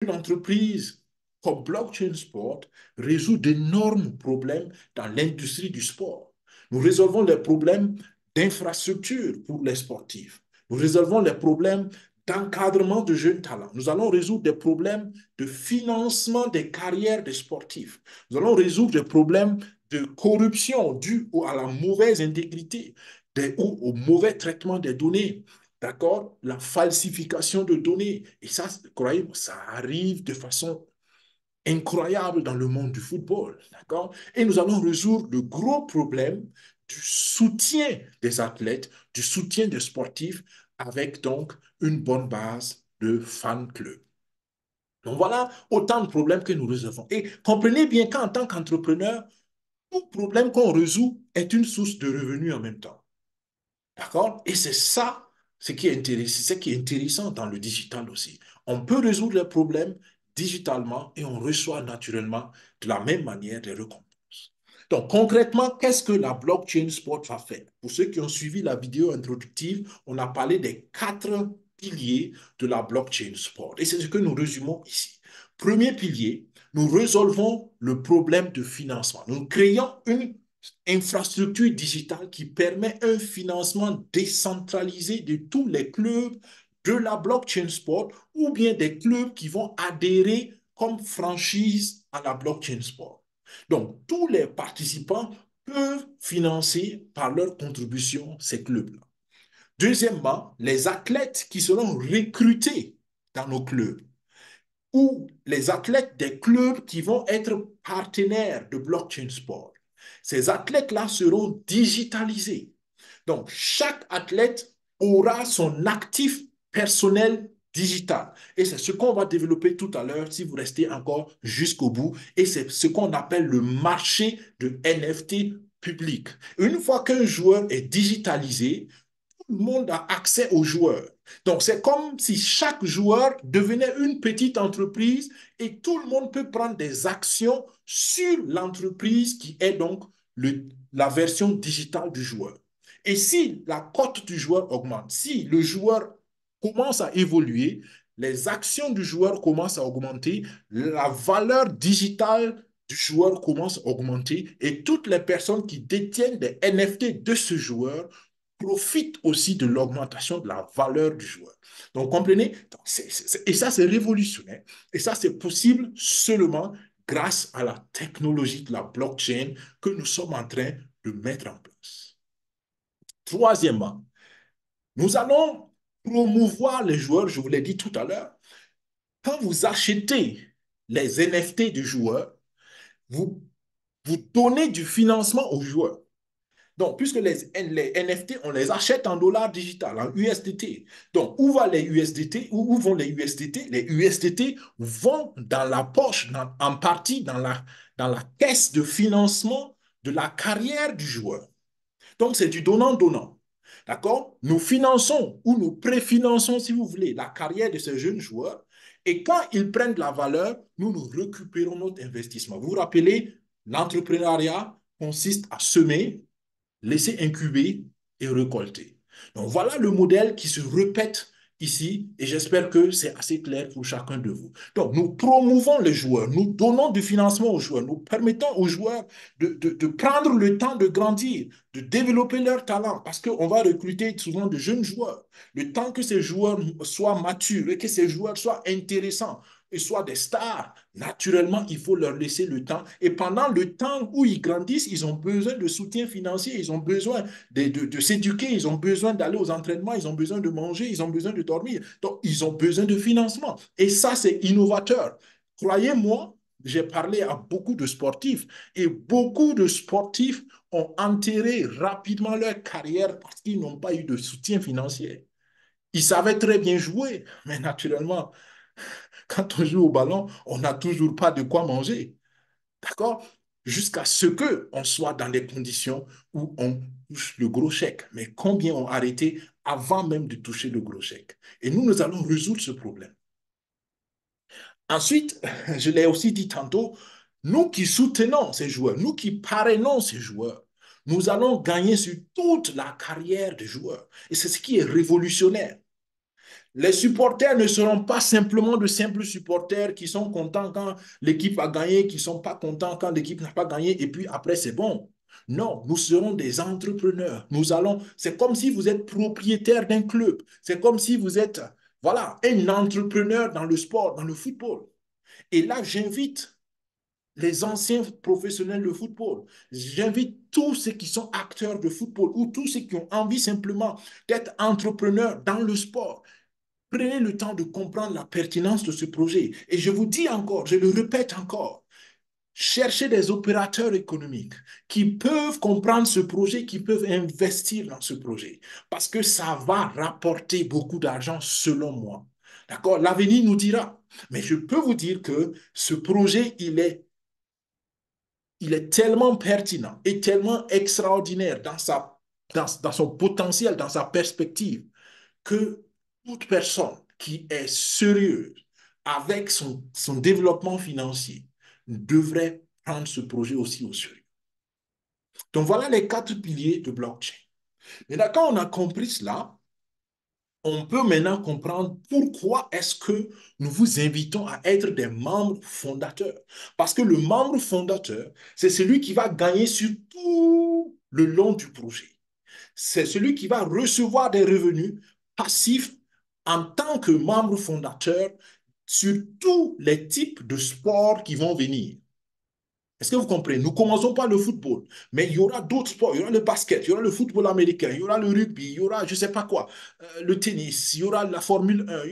Une entreprise comme Blockchain Sport résout d'énormes problèmes dans l'industrie du sport. Nous résolvons les problèmes d'infrastructure pour les sportifs. Nous résolvons les problèmes d'encadrement de jeunes talents. Nous allons résoudre des problèmes de financement des carrières des sportifs. Nous allons résoudre des problèmes de corruption dus à la mauvaise intégrité ou au mauvais traitement des données. D'accord? La falsification de données. Et ça, croyez-moi, ça arrive de façon incroyable dans le monde du football. D'accord? Et nous allons résoudre le gros problème du soutien des athlètes, du soutien des sportifs, avec donc une bonne base de fan club. Donc voilà autant de problèmes que nous résolvons. Et comprenez bien qu'en tant qu'entrepreneur, tout problème qu'on résout est une source de revenus en même temps. D'accord? Et c'est ça ce qui est intéressant dans le digital aussi. On peut résoudre les problèmes digitalement et on reçoit naturellement de la même manière des récompenses. Donc, concrètement, qu'est-ce que la blockchain sport va faire? Pour ceux qui ont suivi la vidéo introductive, on a parlé des 4 piliers de la blockchain sport. Et c'est ce que nous résumons ici. Premier pilier, nous résolvons le problème de financement. Nous créons une infrastructure digitale qui permet un financement décentralisé de tous les clubs de la blockchain sport ou bien des clubs qui vont adhérer comme franchise à la blockchain sport. Donc, tous les participants peuvent financer par leur contribution ces clubs-là. Deuxièmement, les athlètes qui seront recrutés dans nos clubs ou les athlètes des clubs qui vont être partenaires de blockchain sport. Ces athlètes-là seront digitalisés. Donc, chaque athlète aura son actif personnel digital. Et c'est ce qu'on va développer tout à l'heure si vous restez encore jusqu'au bout. Et c'est ce qu'on appelle le marché de NFT public. Une fois qu'un joueur est digitalisé, tout le monde a accès aux joueurs. Donc, c'est comme si chaque joueur devenait une petite entreprise et tout le monde peut prendre des actions sur l'entreprise qui est donc la version digitale du joueur. Et si la cote du joueur augmente, si le joueur commence à évoluer, les actions du joueur commencent à augmenter, la valeur digitale du joueur commence à augmenter et toutes les personnes qui détiennent des NFT de ce joueur profitent aussi de l'augmentation de la valeur du joueur. Donc, comprenez? Et ça, c'est révolutionnaire. Et ça, c'est possible seulement grâce à la technologie de la blockchain que nous sommes en train de mettre en place. Troisièmement, nous allons promouvoir les joueurs, je vous l'ai dit tout à l'heure. Quand vous achetez les NFT du joueur, vous, vous donnez du financement aux joueurs. Donc, puisque les NFT, on les achète en dollars digital, en USDT. Donc, où vont les USDT? Où vont les USDT? Les USDT vont dans la poche, en partie dans la caisse de financement de la carrière du joueur. Donc, c'est du donnant-donnant. D'accord? Nous finançons ou nous préfinançons, si vous voulez, la carrière de ces jeunes joueurs. Et quand ils prennent de la valeur, nous récupérons notre investissement. Vous vous rappelez, l'entrepreneuriat consiste à semer, laisser incuber et récolter. Donc voilà le modèle qui se répète ici et j'espère que c'est assez clair pour chacun de vous. Donc nous promouvons les joueurs, nous donnons du financement aux joueurs, nous permettons aux joueurs de prendre le temps de grandir, de développer leur talent parce qu'on va recruter souvent de jeunes joueurs. Le temps que ces joueurs soient matures et que ces joueurs soient intéressants et soient des stars, naturellement, il faut leur laisser le temps. Et pendant le temps où ils grandissent, ils ont besoin de soutien financier, ils ont besoin de s'éduquer, ils ont besoin d'aller aux entraînements, ils ont besoin de manger, ils ont besoin de dormir. Donc, ils ont besoin de financement. Et ça, c'est innovateur. Croyez-moi, j'ai parlé à beaucoup de sportifs et beaucoup de sportifs ont enterré rapidement leur carrière parce qu'ils n'ont pas eu de soutien financier. Ils savaient très bien jouer, mais naturellement, quand on joue au ballon, on n'a toujours pas de quoi manger. D'accord? Jusqu'à ce qu'on soit dans des conditions où on touche le gros chèque. Mais combien ont arrêté avant même de toucher le gros chèque? Et nous allons résoudre ce problème. Ensuite, je l'ai aussi dit tantôt, nous qui soutenons ces joueurs, nous qui parrainons ces joueurs, nous allons gagner sur toute la carrière des joueurs. Et c'est ce qui est révolutionnaire. Les supporters ne seront pas simplement de simples supporters qui sont contents quand l'équipe a gagné, qui ne sont pas contents quand l'équipe n'a pas gagné, et puis après, c'est bon. Non, nous serons des entrepreneurs. Nous allons, c'est comme si vous êtes propriétaire d'un club. C'est comme si vous êtes, voilà, un entrepreneur dans le sport, dans le football. Et là, j'invite les anciens professionnels de football. J'invite tous ceux qui sont acteurs de football ou tous ceux qui ont envie simplement d'être entrepreneurs dans le sport. Prenez le temps de comprendre la pertinence de ce projet. Et je vous dis encore, je le répète encore, cherchez des opérateurs économiques qui peuvent comprendre ce projet, qui peuvent investir dans ce projet. Parce que ça va rapporter beaucoup d'argent selon moi. D'accord? L'avenir nous dira. Mais je peux vous dire que ce projet, il est tellement pertinent et tellement extraordinaire dans son potentiel, dans sa perspective, que toute personne qui est sérieuse avec son développement financier devrait prendre ce projet aussi au sérieux. Donc voilà les 4 piliers de blockchain. Maintenant, quand on a compris cela, on peut maintenant comprendre pourquoi est-ce que nous vous invitons à être des membres fondateurs. Parce que le membre fondateur, c'est celui qui va gagner sur tout le long du projet. C'est celui qui va recevoir des revenus passifs en tant que membre fondateur sur tous les types de sports qui vont venir. Est-ce que vous comprenez? Nous commençons par le football, mais il y aura d'autres sports. Il y aura le basket, il y aura le football américain, il y aura le rugby, il y aura je ne sais pas quoi, le tennis, il y aura la Formule 1,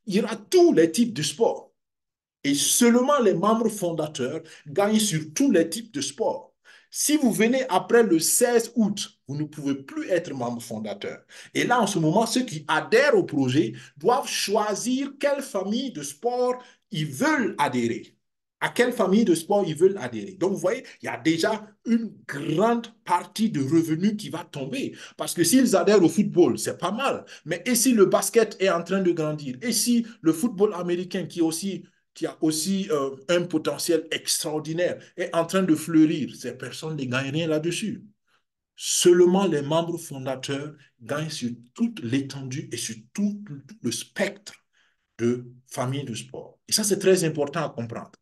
il y aura tous les types de sports. Et seulement les membres fondateurs gagnent sur tous les types de sports. Si vous venez après le 16 août, vous ne pouvez plus être membre fondateur. Et là, en ce moment, ceux qui adhèrent au projet doivent choisir quelle famille de sport ils veulent adhérer. À quelle famille de sport ils veulent adhérer. Donc, vous voyez, il y a déjà une grande partie de revenus qui va tomber. Parce que s'ils adhèrent au football, c'est pas mal. Mais et si le basket est en train de grandir? Et si le football américain, qui a aussi un potentiel extraordinaire, est en train de fleurir? Ces personnes ne gagnent rien là-dessus. Seulement les membres fondateurs gagnent sur toute l'étendue et sur tout le spectre de familles de sport. Et ça, c'est très important à comprendre.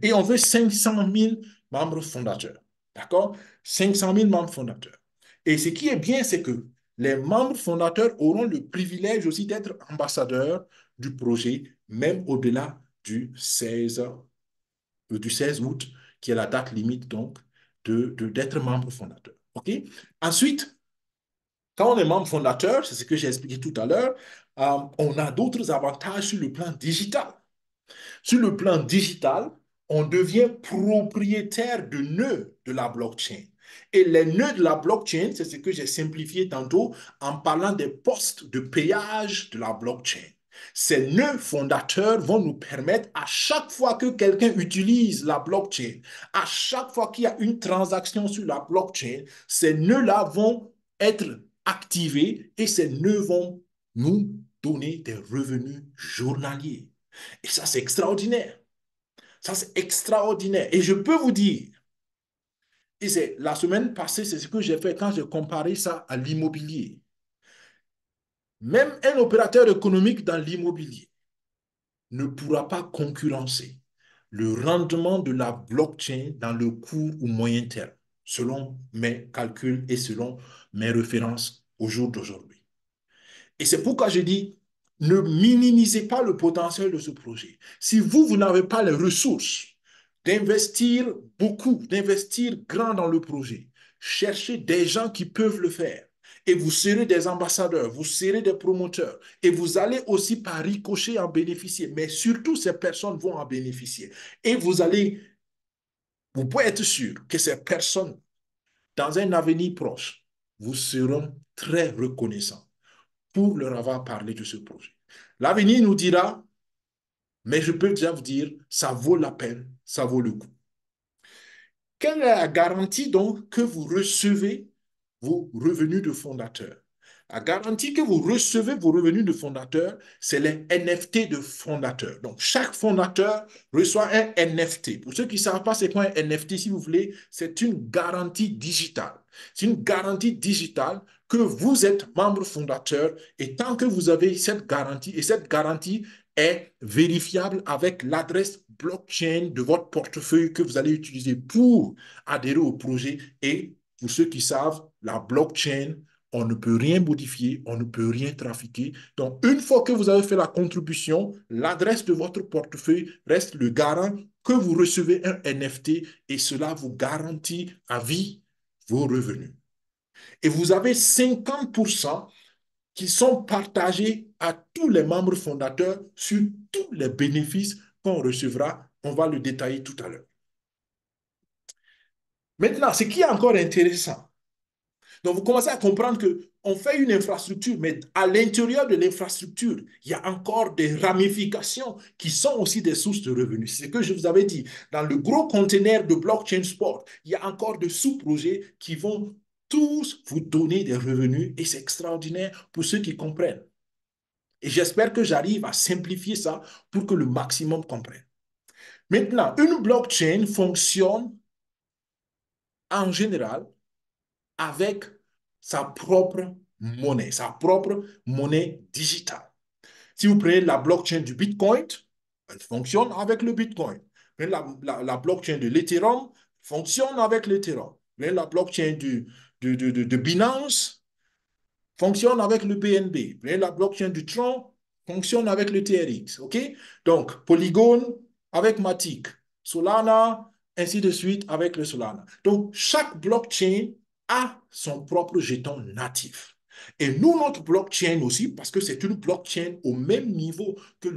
Et on veut 500 000 membres fondateurs. D'accord? 500 000 membres fondateurs. Et ce qui est bien, c'est que les membres fondateurs auront le privilège aussi d'être ambassadeurs du projet, même au-delà du 16 août, qui est la date limite donc d'être membre fondateur. OK? Ensuite, quand on est membre fondateur, c'est ce que j'ai expliqué tout à l'heure, on a d'autres avantages sur le plan digital. Sur le plan digital, on devient propriétaire de nœuds de la blockchain. Et les nœuds de la blockchain, c'est ce que j'ai simplifié tantôt en parlant des postes de péage de la blockchain. Ces nœuds fondateurs vont nous permettre, à chaque fois que quelqu'un utilise la blockchain, à chaque fois qu'il y a une transaction sur la blockchain, ces nœuds-là vont être activés et ces nœuds vont nous donner des revenus journaliers. Et ça, c'est extraordinaire. Ça, c'est extraordinaire. Et je peux vous dire, et c'est la semaine passée, c'est ce que j'ai fait quand j'ai comparé ça à l'immobilier. Même un opérateur économique dans l'immobilier ne pourra pas concurrencer le rendement de la blockchain dans le court ou moyen terme, selon mes calculs et selon mes références au jour d'aujourd'hui. Et c'est pourquoi je dis, ne minimisez pas le potentiel de ce projet. Si vous n'avez pas les ressources d'investir beaucoup, d'investir grand dans le projet, cherchez des gens qui peuvent le faire. Et vous serez des ambassadeurs, vous serez des promoteurs. Et vous allez aussi par ricochet en bénéficier. Mais surtout, ces personnes vont en bénéficier. Et vous pouvez être sûr que ces personnes, dans un avenir proche, vous seront très reconnaissants pour leur avoir parlé de ce projet. L'avenir nous dira, mais je peux déjà vous dire, ça vaut la peine, ça vaut le coup. Quelle est la garantie donc que vous recevez vos revenus de fondateur? La garantie que vous recevez vos revenus de fondateur, c'est les NFT de fondateur. Donc, chaque fondateur reçoit un NFT. Pour ceux qui ne savent pas c'est quoi un NFT, si vous voulez, c'est une garantie digitale. C'est une garantie digitale que vous êtes membre fondateur et tant que vous avez cette garantie, et cette garantie est vérifiable avec l'adresse blockchain de votre portefeuille que vous allez utiliser pour adhérer au projet. Et pour ceux qui savent, la blockchain, on ne peut rien modifier, on ne peut rien trafiquer. Donc, une fois que vous avez fait la contribution, l'adresse de votre portefeuille reste le garant que vous recevez un NFT et cela vous garantit à vie vos revenus. Et vous avez 50% qui sont partagés à tous les membres fondateurs sur tous les bénéfices qu'on recevra. On va le détailler tout à l'heure. Maintenant, ce qui est encore intéressant, donc vous commencez à comprendre qu'on fait une infrastructure, mais à l'intérieur de l'infrastructure, il y a encore des ramifications qui sont aussi des sources de revenus. C'est ce que je vous avais dit. Dans le gros conteneur de blockchain sport, il y a encore des sous-projets qui vont tous vous donner des revenus et c'est extraordinaire pour ceux qui comprennent. Et j'espère que j'arrive à simplifier ça pour que le maximum comprenne. Maintenant, une blockchain fonctionne en général avec sa propre monnaie digitale. Si vous prenez la blockchain du Bitcoin, elle fonctionne avec le Bitcoin. La blockchain de l'Ethereum fonctionne avec l'Ethereum. La blockchain de Binance fonctionne avec le BNB. La blockchain du Tron fonctionne avec le TRX. OK? Donc, Polygon avec Matic. Solana, ainsi de suite avec le Solana. Donc, chaque blockchain a son propre jeton natif. Et nous, notre blockchain aussi, parce que c'est une blockchain au même niveau que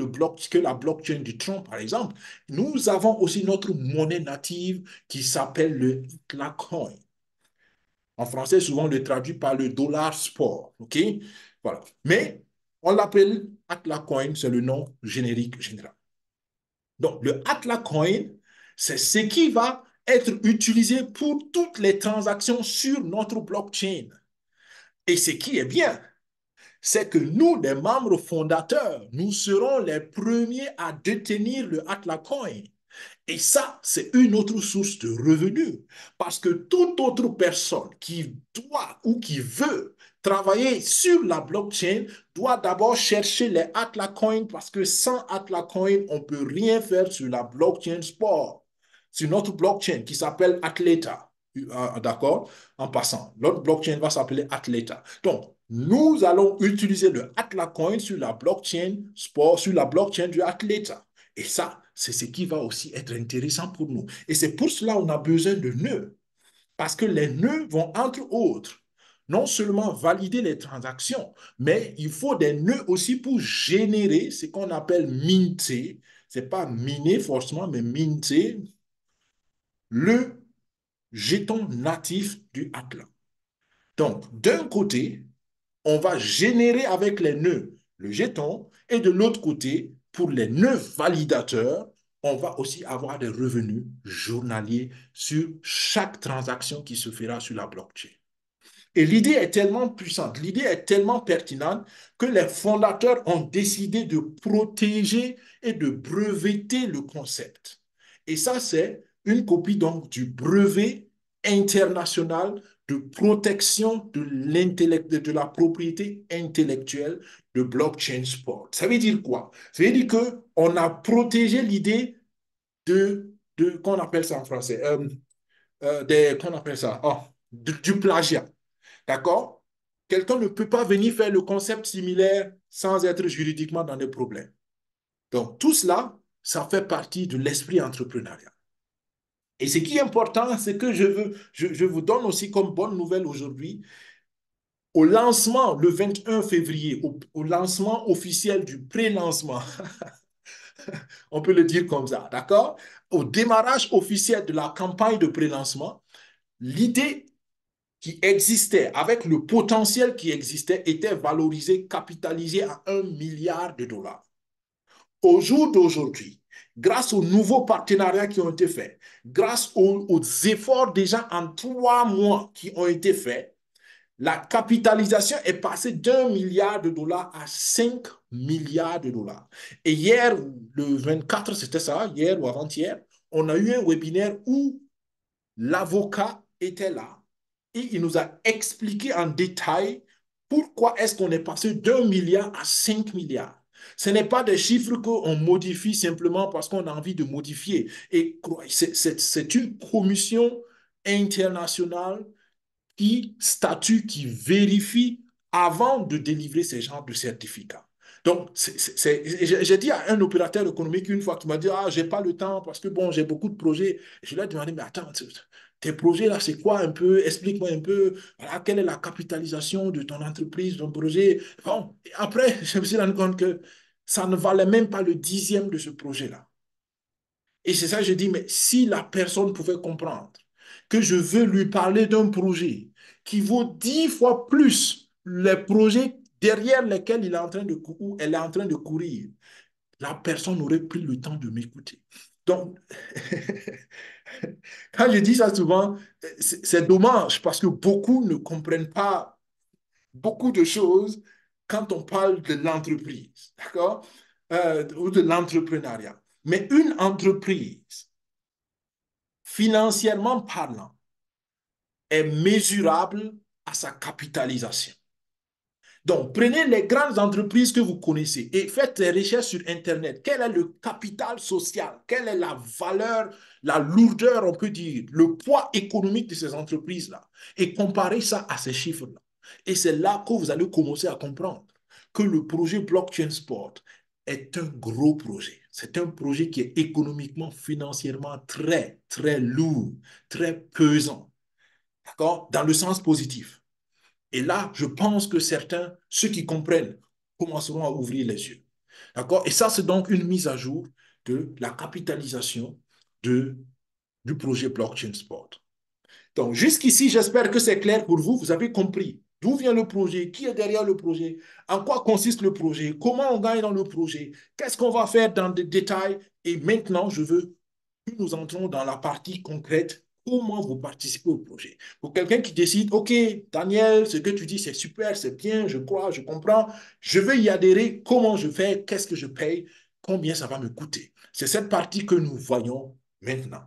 la blockchain du Tron, par exemple, nous avons aussi notre monnaie native qui s'appelle le Bitcoin. En français, souvent, on le traduit par le dollar sport. OK? Voilà. Mais on l'appelle Atlas Coin, c'est le nom générique général. Donc, le Atlas Coin, c'est ce qui va être utilisé pour toutes les transactions sur notre blockchain. Et ce qui est bien, c'est que nous, les membres fondateurs, nous serons les premiers à détenir le Atlas Coin. Et ça, c'est une autre source de revenus. Parce que toute autre personne qui doit ou qui veut travailler sur la blockchain doit d'abord chercher les Atlas Coins parce que sans Atlas Coin, on ne peut rien faire sur la blockchain sport. Sur notre blockchain qui s'appelle Athleta. D'accord? En passant, l'autre blockchain va s'appeler Athleta. Donc, nous allons utiliser le Atlas Coin sur la blockchain sport, sur la blockchain du Athleta. Et ça, c'est ce qui va aussi être intéressant pour nous. Et c'est pour cela qu'on a besoin de nœuds. Parce que les nœuds vont, entre autres, non seulement valider les transactions, mais il faut des nœuds aussi pour générer ce qu'on appelle minter. Ce n'est pas miner forcément, mais minter le jeton natif du Atlas. Donc, d'un côté, on va générer avec les nœuds le jeton et de l'autre côté, pour les nœuds validateurs, on va aussi avoir des revenus journaliers sur chaque transaction qui se fera sur la blockchain. Et l'idée est tellement puissante, l'idée est tellement pertinente que les fondateurs ont décidé de protéger et de breveter le concept. Et ça, c'est une copie donc du brevet international de protection de la propriété intellectuelle de blockchain sport. Ça veut dire quoi? Ça veut dire qu'on a protégé l'idée qu'on appelle ça en français, qu'on appelle ça, du plagiat. D'accord? Quelqu'un ne peut pas venir faire le concept similaire sans être juridiquement dans des problèmes. Donc, tout cela, ça fait partie de l'esprit entrepreneurial. Et ce qui est important, c'est que je vous donne aussi comme bonne nouvelle aujourd'hui, au lancement, le 21 février, au lancement officiel du pré-lancement, on peut le dire comme ça, d'accord? Au démarrage officiel de la campagne de pré-lancement, l'idée qui existait, avec le potentiel qui existait, était valorisé, capitalisé à 1 milliard de dollars. Au jour d'aujourd'hui, grâce aux nouveaux partenariats qui ont été faits, grâce aux efforts déjà en 3 mois qui ont été faits, la capitalisation est passée d'1 milliard de dollars à 5 milliards de dollars. Et hier, le 24, c'était ça, hier ou avant-hier, on a eu un webinaire où l'avocat était là et il nous a expliqué en détail pourquoi est-ce qu'on est passé d'1 milliard à 5 milliards. Ce n'est pas des chiffres qu'on modifie simplement parce qu'on a envie de modifier. Et c'est une commission internationale qui statue, qui vérifie avant de délivrer ces genres de certificats. Donc, j'ai dit à un opérateur économique une fois qui m'a dit, ah, j'ai pas le temps parce que bon, j'ai beaucoup de projets. Je lui ai demandé, mais attends, tes projets là, c'est quoi un peu? Explique-moi un peu, voilà, quelle est la capitalisation de ton entreprise, de ton projet. Bon, et après, je me suis rendu compte que ça ne valait même pas le dixième de ce projet-là. Et c'est ça que je dis, mais si la personne pouvait comprendre que je veux lui parler d'un projet qui vaut 10 fois plus les projets derrière lesquels il est en train de, ou elle est en train de courir, la personne aurait pris le temps de m'écouter. Donc, quand je dis ça souvent, c'est dommage parce que beaucoup ne comprennent pas beaucoup de choses quand on parle de l'entreprise, d'accord? Ou de l'entrepreneuriat. Mais une entreprise, financièrement parlant, est mesurable à sa capitalisation. Donc, prenez les grandes entreprises que vous connaissez et faites des recherches sur Internet. Quel est le capital social? Quelle est la valeur, la lourdeur, on peut dire, le poids économique de ces entreprises-là? Et comparez ça à ces chiffres-là. Et c'est là que vous allez commencer à comprendre que le projet Blockchain Sport est un gros projet. C'est un projet qui est économiquement, financièrement très, très lourd, très pesant. D'accord? Dans le sens positif. Et là, je pense que certains, ceux qui comprennent, commenceront à ouvrir les yeux. D'accord? Et ça, c'est donc une mise à jour de la capitalisation de, du projet Blockchain Sport. Donc, jusqu'ici, j'espère que c'est clair pour vous. Vous avez compris d'où vient le projet, qui est derrière le projet, en quoi consiste le projet, comment on gagne dans le projet, qu'est-ce qu'on va faire dans des détails. Et maintenant, je veux que nous entrons dans la partie concrète. Comment vous participez au projet? Pour quelqu'un qui décide, OK, Daniel, ce que tu dis, c'est super, c'est bien, je crois, je comprends, je veux y adhérer, comment je fais, qu'est-ce que je paye, combien ça va me coûter? C'est cette partie que nous voyons maintenant.